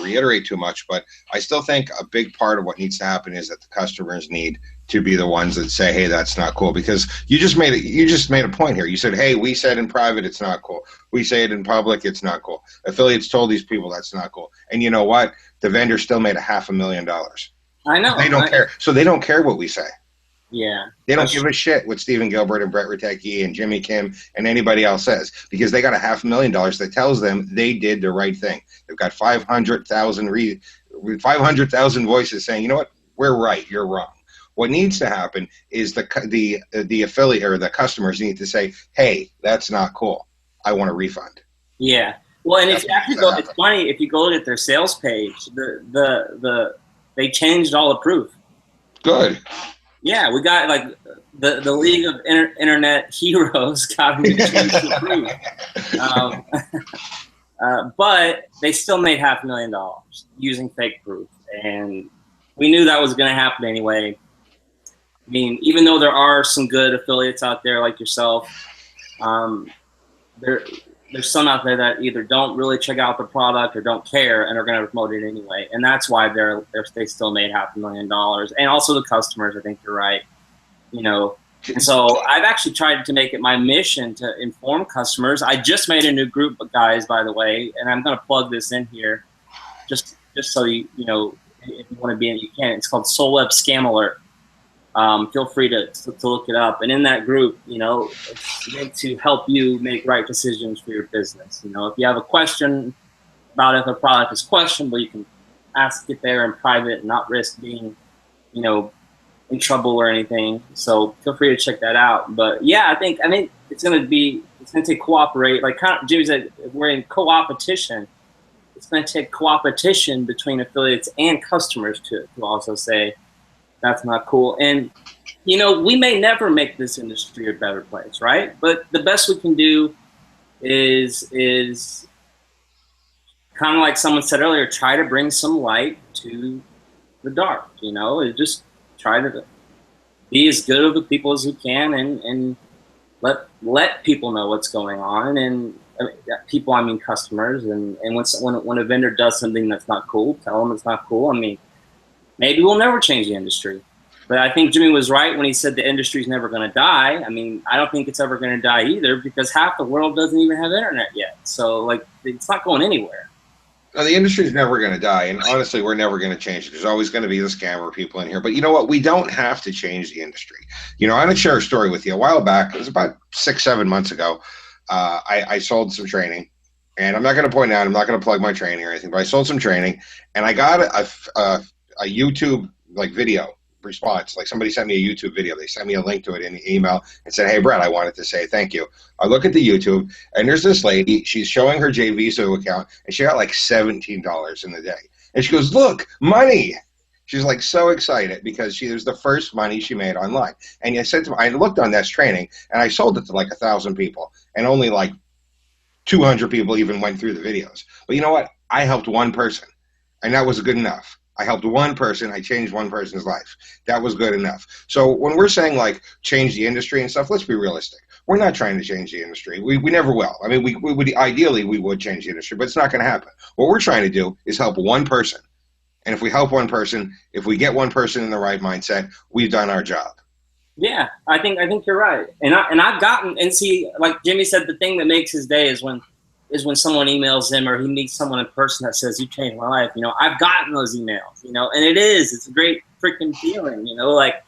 reiterate too much, but I still think a big part of what needs to happen is that the customers need to be the ones that say, hey, that's not cool, because you just made a point here. You said, hey, we said in private it's not cool. We say it in public, it's not cool. Affiliates told these people that's not cool. And you know what? The vendor still made $500,000. I know. They don't care. So they don't care what we say. Yeah. They don't give a shit what Stephen Gilbert and Brett Ratecki and Jimmy Kim and anybody else says, because they got $500,000 that tells them they did the right thing. They've got 500,000 voices saying, you know what, we're right, you're wrong. What needs to happen is the affiliate or the customers need to say, hey, that's not cool. I want a refund. Yeah. Well, and it's funny if you go look at their sales page, they changed all the proof. Good. Yeah, we got like the League of Internet Heroes got them to change the proof. But they still made $500,000 using fake proof. And we knew that was going to happen anyway. I mean, even though there are some good affiliates out there like yourself, there's some out there that either don't really check out the product or don't care and are going to promote it anyway. And that's why they still made $500,000. And also the customers, I think you're right. And so I've actually tried to make it my mission to inform customers. I just made a new group, guys, by the way, and I'm going to plug this in here. just so you know, if you want to be in, you can. It's called Soul Web Scam Alert. Feel free to look it up. And in that group, you know, it's meant to help you make right decisions for your business. You know, if you have a question about if a product is questionable, you can ask it there in private and not risk being, you know, in trouble or anything. So feel free to check that out. But yeah, I think it's going to take cooperate. Like kind of, Jimmy said, we're in co-opetition. It's going to take cooperation between affiliates and customers to also say that's not cool. And, you know, we may never make this industry a better place, right? But the best we can do is kind of like someone said earlier, try to bring some light to the dark, you know, and just try to be as good of the people as we can and let people know what's going on. And people, I mean customers. And when a vendor does something that's not cool, tell them it's not cool. I mean, maybe we'll never change the industry. But I think Jimmy was right when he said the industry's never going to die. I mean, I don't think it's ever going to die either because half the world doesn't even have internet yet. So, like, it's not going anywhere. No, the industry is never going to die, and honestly, we're never going to change it. There's always going to be the scammer people in here. But you know what? We don't have to change the industry. You know, I'm going to share a story with you. A while back, it was about 6-7 months ago, I sold some training. And I'm not going to point out, I'm not going to plug my training or anything, but I sold some training, and I got a YouTube like video response. Like somebody sent me a YouTube video. They sent me a link to it in the email and said, "Hey, Brett, I wanted to say thank you." I look at the YouTube, and there's this lady. She's showing her JVZoo account, and she got like $17 in the day. And she goes, "Look, money!" She's like so excited because it was the first money she made online. And I said to her, I looked on this training, and I sold it to like 1,000 people, and only like 200 people even went through the videos. But you know what? I helped one person, and that was good enough. I helped one person. I changed one person's life. That was good enough. So when we're saying like change the industry and stuff, let's be realistic. We're not trying to change the industry. We never will. I mean, we would ideally we would change the industry, but it's not going to happen. What we're trying to do is help one person. And if we help one person, if we get one person in the right mindset, we've done our job. Yeah, I think you're right. And I've gotten, and see, like Jimmy said, the thing that makes his day is when someone emails him or he meets someone in person that says, "You changed my life." You know, I've gotten those emails, you know, and it's a great freaking feeling, you know, like,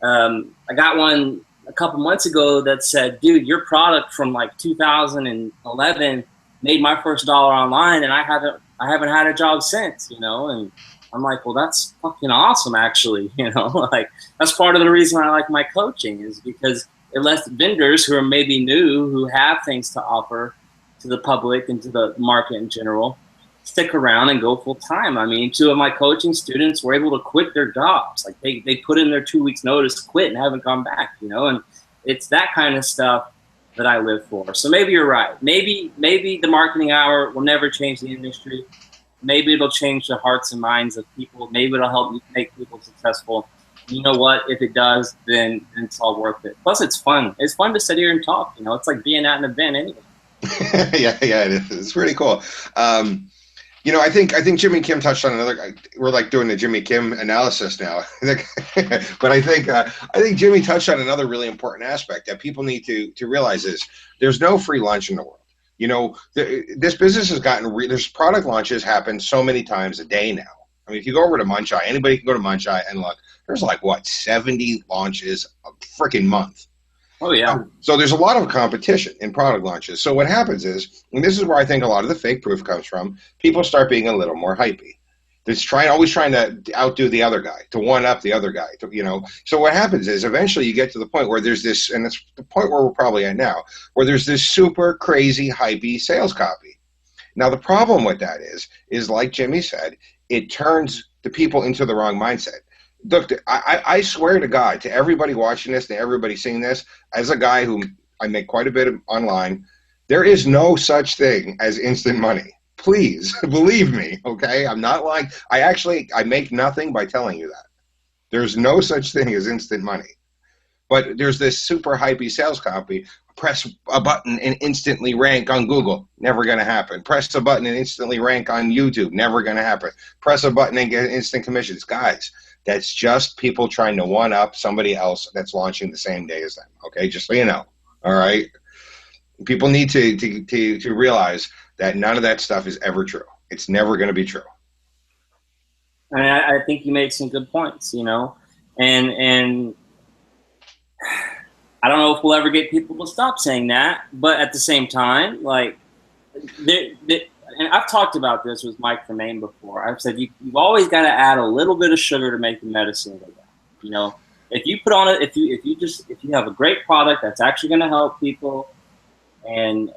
I got one a couple months ago that said, "Dude, your product from like 2011 made my first dollar online, and I haven't had a job since," you know, and I'm like, well, that's fucking awesome, actually, you know, like that's part of the reason I like my coaching is because it lets vendors who are maybe new, who have things to offer to the public and to the market in general, stick around and go full time. I mean, 2 of my coaching students were able to quit their jobs. Like they put in their 2 weeks notice, quit, and haven't gone back, you know, and it's that kind of stuff that I live for. So maybe you're right. Maybe the marketing hour will never change the industry. Maybe it'll change the hearts and minds of people. Maybe it'll help make people successful. You know what? If it does, then it's all worth it. Plus, it's fun. It's fun to sit here and talk. You know, it's like being at an event anyway. yeah, it is. It's pretty cool. You know, I think Jimmy Kim touched on another. We're like doing the Jimmy Kim analysis now, but I think Jimmy touched on another really important aspect that people need to realize is there's no free lunch in the world. You know, this business has gotten there's product launches happen so many times a day now. I mean, if you go over to Muncheye, anybody can go to Muncheye and look. There's like what 70 launches a freaking month. Oh yeah. So there's a lot of competition in product launches. So what happens is, and this is where I think a lot of the fake proof comes from, people start being a little more hypey. They're always trying to outdo the other guy, to one up the other guy, you know. So what happens is eventually you get to the point where there's this, and it's the point where we're probably at now, where there's this super crazy hypey sales copy. Now the problem with that is like Jimmy said, it turns the people into the wrong mindset. Look, I swear to God, to everybody watching this, to everybody seeing this, as a guy who I make quite a bit of online, there is no such thing as instant money. Please believe me, okay? I'm not lying. I make nothing by telling you that. There's no such thing as instant money. But there's this super hypey sales copy. Press a button and instantly rank on Google. Never going to happen. Press a button and instantly rank on YouTube. Never going to happen. Press a button and get instant commissions. Guys, that's just people trying to one-up somebody else that's launching the same day as them, okay? Just so you know, all right? People need to realize that none of that stuff is ever true. It's never going to be true. And I think you make some good points, you know, and I don't know if we'll ever get people to stop saying that, but at the same time, like, and I've talked about this with Mike Tremaine before. I've said you've always got to add a little bit of sugar to make the medicine go down. You know, if you put on it, if you have a great product that's actually going to help people, and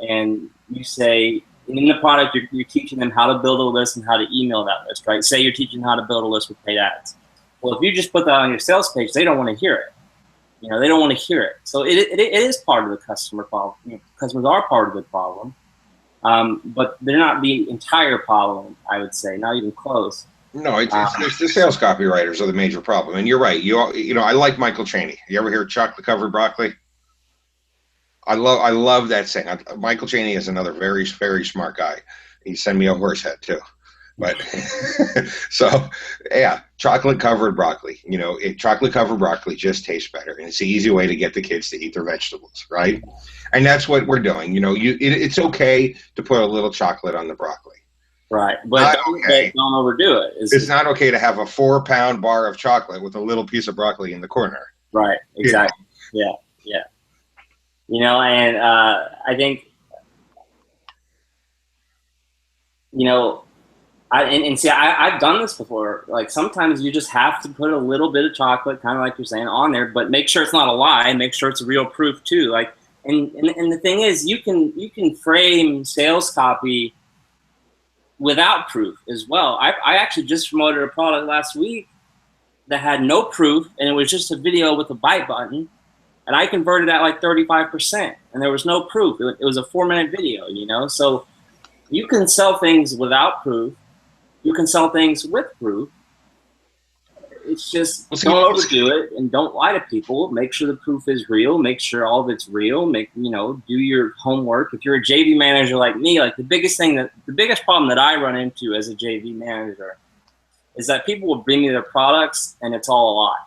you say in the product you're teaching them how to build a list and how to email that list, right? Say you're teaching how to build a list with paid ads. Well, if you just put that on your sales page, they don't want to hear it. You know, they don't want to hear it. So it is part of the customer problem. You know, customers are part of the problem, but they're not the entire problem, I would say, not even close. No, it's the sales copywriters are the major problem. And you're right. You know, I like Michael Cheney. You ever hear chocolate covered broccoli? I love that saying. Michael Cheney is another very, very smart guy. He sent me a horse head too. But so yeah, chocolate covered broccoli. You know, chocolate covered broccoli just tastes better, and it's the easy way to get the kids to eat their vegetables, right? And that's what we're doing. You know, it's okay to put a little chocolate on the broccoli. Right, but don't overdo it. It's not okay to have a 4-pound bar of chocolate with a little piece of broccoli in the corner. Right, exactly. Yeah. You know, and I think, you know, I've done this before. Like, sometimes you just have to put a little bit of chocolate, kind of like you're saying, on there, but make sure it's not a lie. Make sure it's real proof too. Like, and the thing is, you can frame sales copy without proof as well. I actually just promoted a product last week that had no proof, and it was just a video with a buy button. And I converted at like 35%, and there was no proof. It was a 4-minute video, you know? So you can sell things without proof. You can sell things with proof. It's just don't overdo it and don't lie to people. Make sure the proof is real. Make sure all of it's real. Do your homework. If you're a JV manager like me, like the biggest problem that I run into as a JV manager is that people will bring me their products and it's all a lie,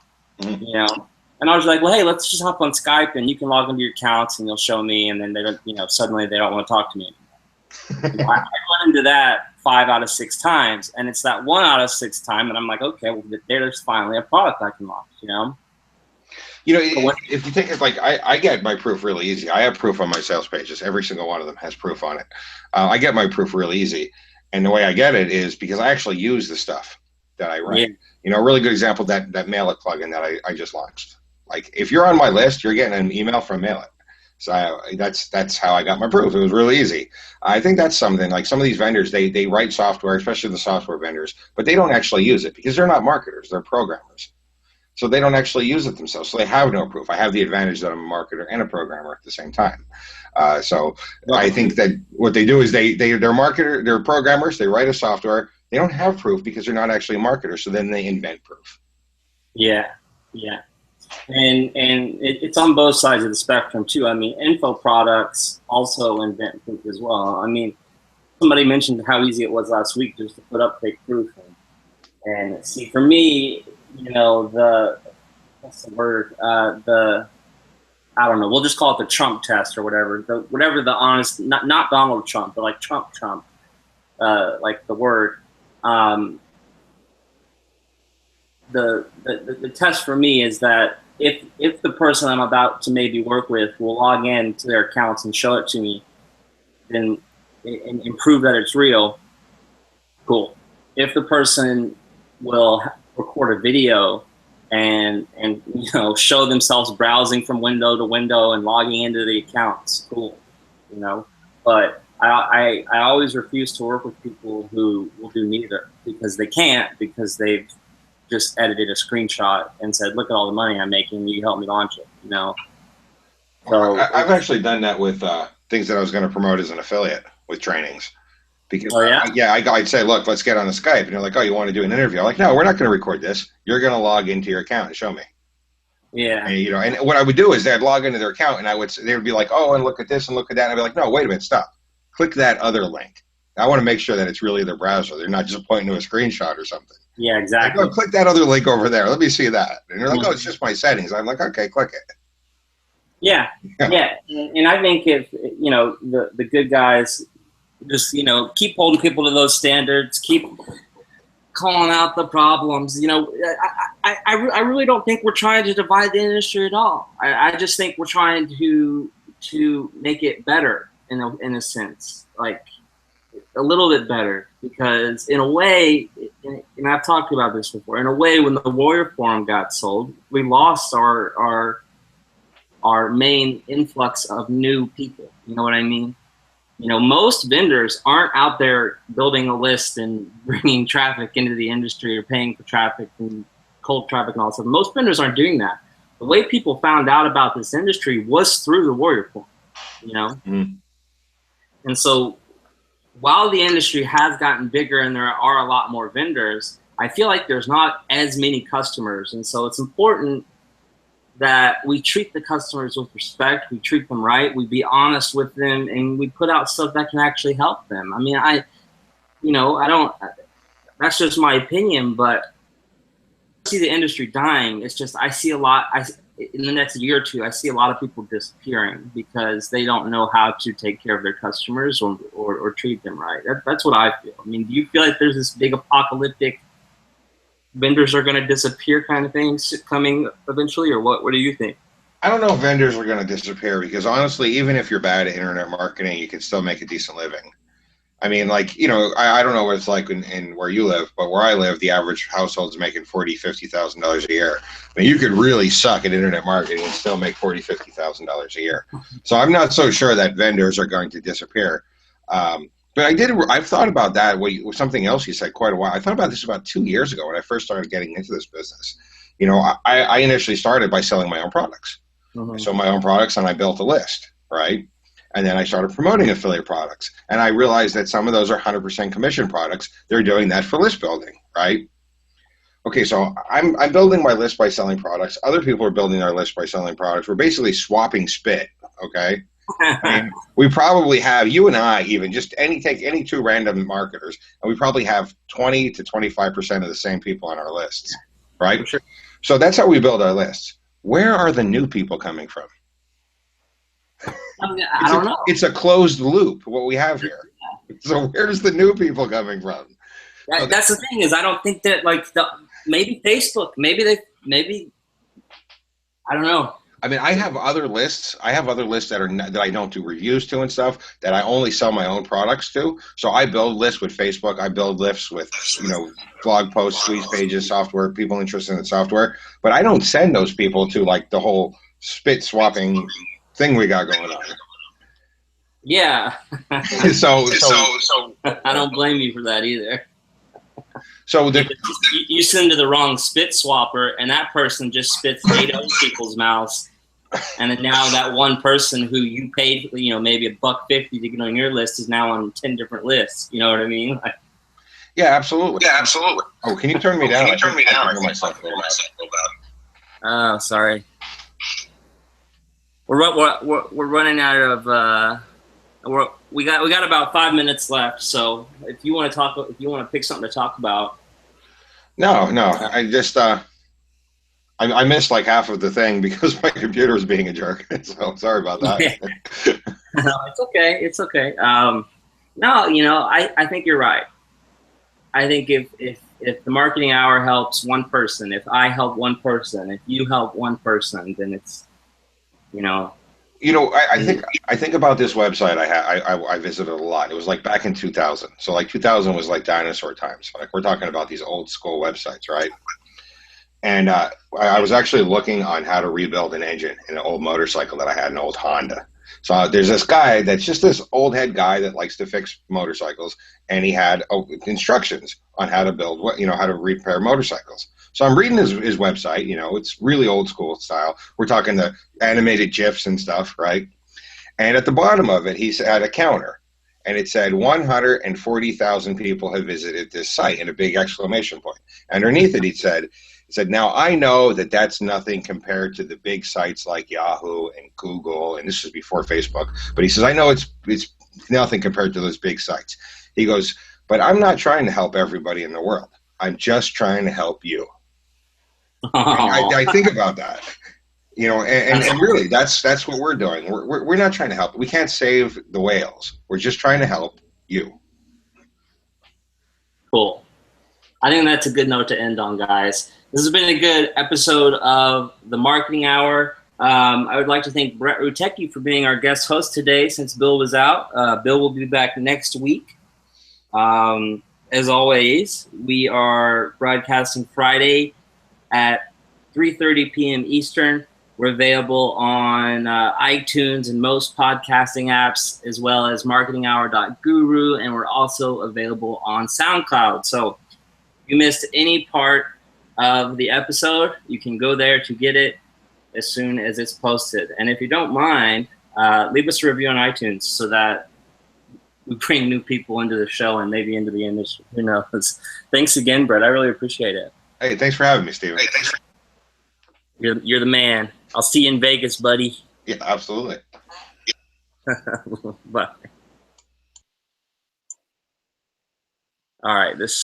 you know? And I was like, well, hey, let's just hop on Skype and you can log into your accounts and you'll show me. And then they don't, you know, suddenly they don't want to talk to me anymore. I run into that 5 out of 6 times, and it's that 1 out of 6 time that I'm like, okay, well, there's finally a product I can launch, you know? You know, if you think it's like, I get my proof really easy. I have proof on my sales pages. Every single one of them has proof on it. I get my proof really easy. And the way I get it is because I actually use the stuff that I write. Yeah. You know, a really good example, that Mail It plugin that I just launched. Like, if you're on my list, you're getting an email from Mail It. So that's how I got my proof. It was really easy. I think that's something, like some of these vendors, they write software, especially the software vendors, but they don't actually use it because they're not marketers, they're programmers. So they don't actually use it themselves. So they have no proof. I have the advantage that I'm a marketer and a programmer at the same time. So I think that what they do is they're programmers, they write a software, they don't have proof because they're not actually a marketer, so then they invent proof. Yeah. And it's on both sides of the spectrum too. I mean, info products also invent proof as well. I mean, somebody mentioned how easy it was last week just to put up fake proof. And see, for me, you know, what's the word? I don't know. We'll just call it the Trump test or whatever. Whatever the honest, not Donald Trump, but like Trump, like the word. The test for me is that if the person I'm about to maybe work with will log in to their accounts and show it to me, then and prove that it's real, cool. If the person will record a video and you know, show themselves browsing from window to window and logging into the accounts, cool, you know. But I always refuse to work with people who will do neither because they can't, because they've just edited a screenshot and said, look at all the money I'm making, you help me launch it, you know. So I've actually done that with things that I was going to promote as an affiliate with trainings. Because I'd say, look, let's get on the Skype. And they're like, oh, you want to do an interview? I'm like, no, we're not going to record this. You're going to log into your account and show me. Yeah. And, you know, and what I would do is I'd log into their account and they would be like, oh, and look at this and look at that. And I'd be like, no, wait a minute, stop. Click that other link. I want to make sure that it's really their browser. They're not just pointing to a screenshot or something. Yeah, exactly. Like, oh, click that other link over there. Let me see that. And they're like, oh, it's just my settings. I'm like, okay, click it. Yeah. And I think if, you know, the good guys just, you know, keep holding people to those standards, keep calling out the problems. You know, I really don't think we're trying to divide the industry at all. I just think we're trying to make it better in a sense, like a little bit better, because in a way, and I've talked about this before, in a way, when the Warrior Forum got sold, we lost our main influx of new people. You know what I mean? You know, most vendors aren't out there building a list and bringing traffic into the industry or paying for traffic and cold traffic and all that stuff. Most vendors aren't doing that. The way people found out about this industry was through the Warrior Forum, you know? Mm. And so while the industry has gotten bigger and there are a lot more vendors, I feel like there's not as many customers. And so it's important that we treat the customers with respect, we treat them right, we be honest with them, and we put out stuff that can actually help them. I mean, that's just my opinion, but I see the industry dying. It's just, I see a lot, in the next year or two, I see a lot of people disappearing because they don't know how to take care of their customers or treat them right. That's what I feel. I mean, do you feel like there's this big apocalyptic vendors are going to disappear kind of things coming eventually, or what do you think? I don't know if vendors are going to disappear, because honestly, even if you're bad at internet marketing, you can still make a decent living. I mean, like, you know, I don't know what it's like in where you live, but where I live, the average household's making $40,000-$50,000 a year. I mean, you could really suck at internet marketing and still make $40,000-$50,000 a year. So I'm not so sure that vendors are going to disappear. But I've thought about that. Something else you said quite a while. I thought about this about 2 years ago when I first started getting into this business. You know, I initially started by selling my own products. Mm-hmm. I sold my own products and I built a list, right? And then I started promoting affiliate products. And I realized that some of those are 100% commission products. They're doing that for list building, right? Okay, so I'm building my list by selling products. Other people are building their list by selling products. We're basically swapping spit, okay? I mean, we probably have, you and I even, take any two random marketers, and we probably have 20 to 25% of the same people on our lists, right? Sure. So that's how we build our lists. Where are the new people coming from? I don't know. It's a closed loop, what we have here. So where's the new people coming from? That's the thing, is I don't think that, like, maybe Facebook, maybe I don't know. I mean, I have other lists. I have other lists that I don't do reviews to and stuff, that I only sell my own products to. So I build lists with Facebook. I build lists with, you know, blog posts, squeeze pages, software, people interested in software. But I don't send those people to, like, the whole spit swapping thing we got going on. Yeah. So I don't blame you for that either. So you send to the wrong spit swapper, and that person just spits 8 other people's mouths. And then now that one person who you paid, you know, maybe $1.50 to get on your list is now on 10 different lists. You know what I mean? Yeah, absolutely. Yeah, absolutely. Oh, can you turn me down? Can you turn me down? Oh, sorry. We're running out of. We got about 5 minutes left. So if you want to pick something to talk about. No. I just I missed like half of the thing because my computer was being a jerk. So sorry about that. Yeah. No, it's okay. No, you know, I think you're right. I think if the marketing hour helps one person, if I help one person, if you help one person, then it's, you know. You know, I think about this website I visited a lot. It was like back in 2000. So like 2000 was like dinosaur times. Like we're talking about these old school websites, right? And I was actually looking on how to rebuild an engine in an old motorcycle that I had, an old Honda. So there's this guy that's just this old head guy that likes to fix motorcycles, and he had instructions on how to build, how to repair motorcycles. So I'm reading his website. You know, it's really old school style. We're talking the animated GIFs and stuff, right? And at the bottom of it, he had a counter, and it said 140,000 people have visited this site, and a big exclamation point. Underneath it, he said, now I know that that's nothing compared to the big sites like Yahoo and Google, and this was before Facebook, but he says, I know it's nothing compared to those big sites. He goes, but I'm not trying to help everybody in the world. I'm just trying to help you. I think about that, you know, and really that's what we're doing. We're not trying to help. We can't save the whales. We're just trying to help you. Cool. I think that's a good note to end on, guys. This has been a good episode of the Marketing Hour. I would like to thank Brett Rutecki for being our guest host today since Bill was out. Bill will be back next week. As always, we are broadcasting Friday at 3:30 p.m. Eastern. We're available on iTunes and most podcasting apps, as well as marketinghour.guru, and we're also available on SoundCloud. So if you missed any part of the episode, you can go there to get it as soon as it's posted. And if you don't mind, leave us a review on iTunes so that we bring new people into the show and maybe into the industry. Who knows? Thanks again, Brett. I really appreciate it. Hey, thanks for having me, Steven. You're the man. I'll see you in Vegas, buddy. Yeah, absolutely. Bye. All right, this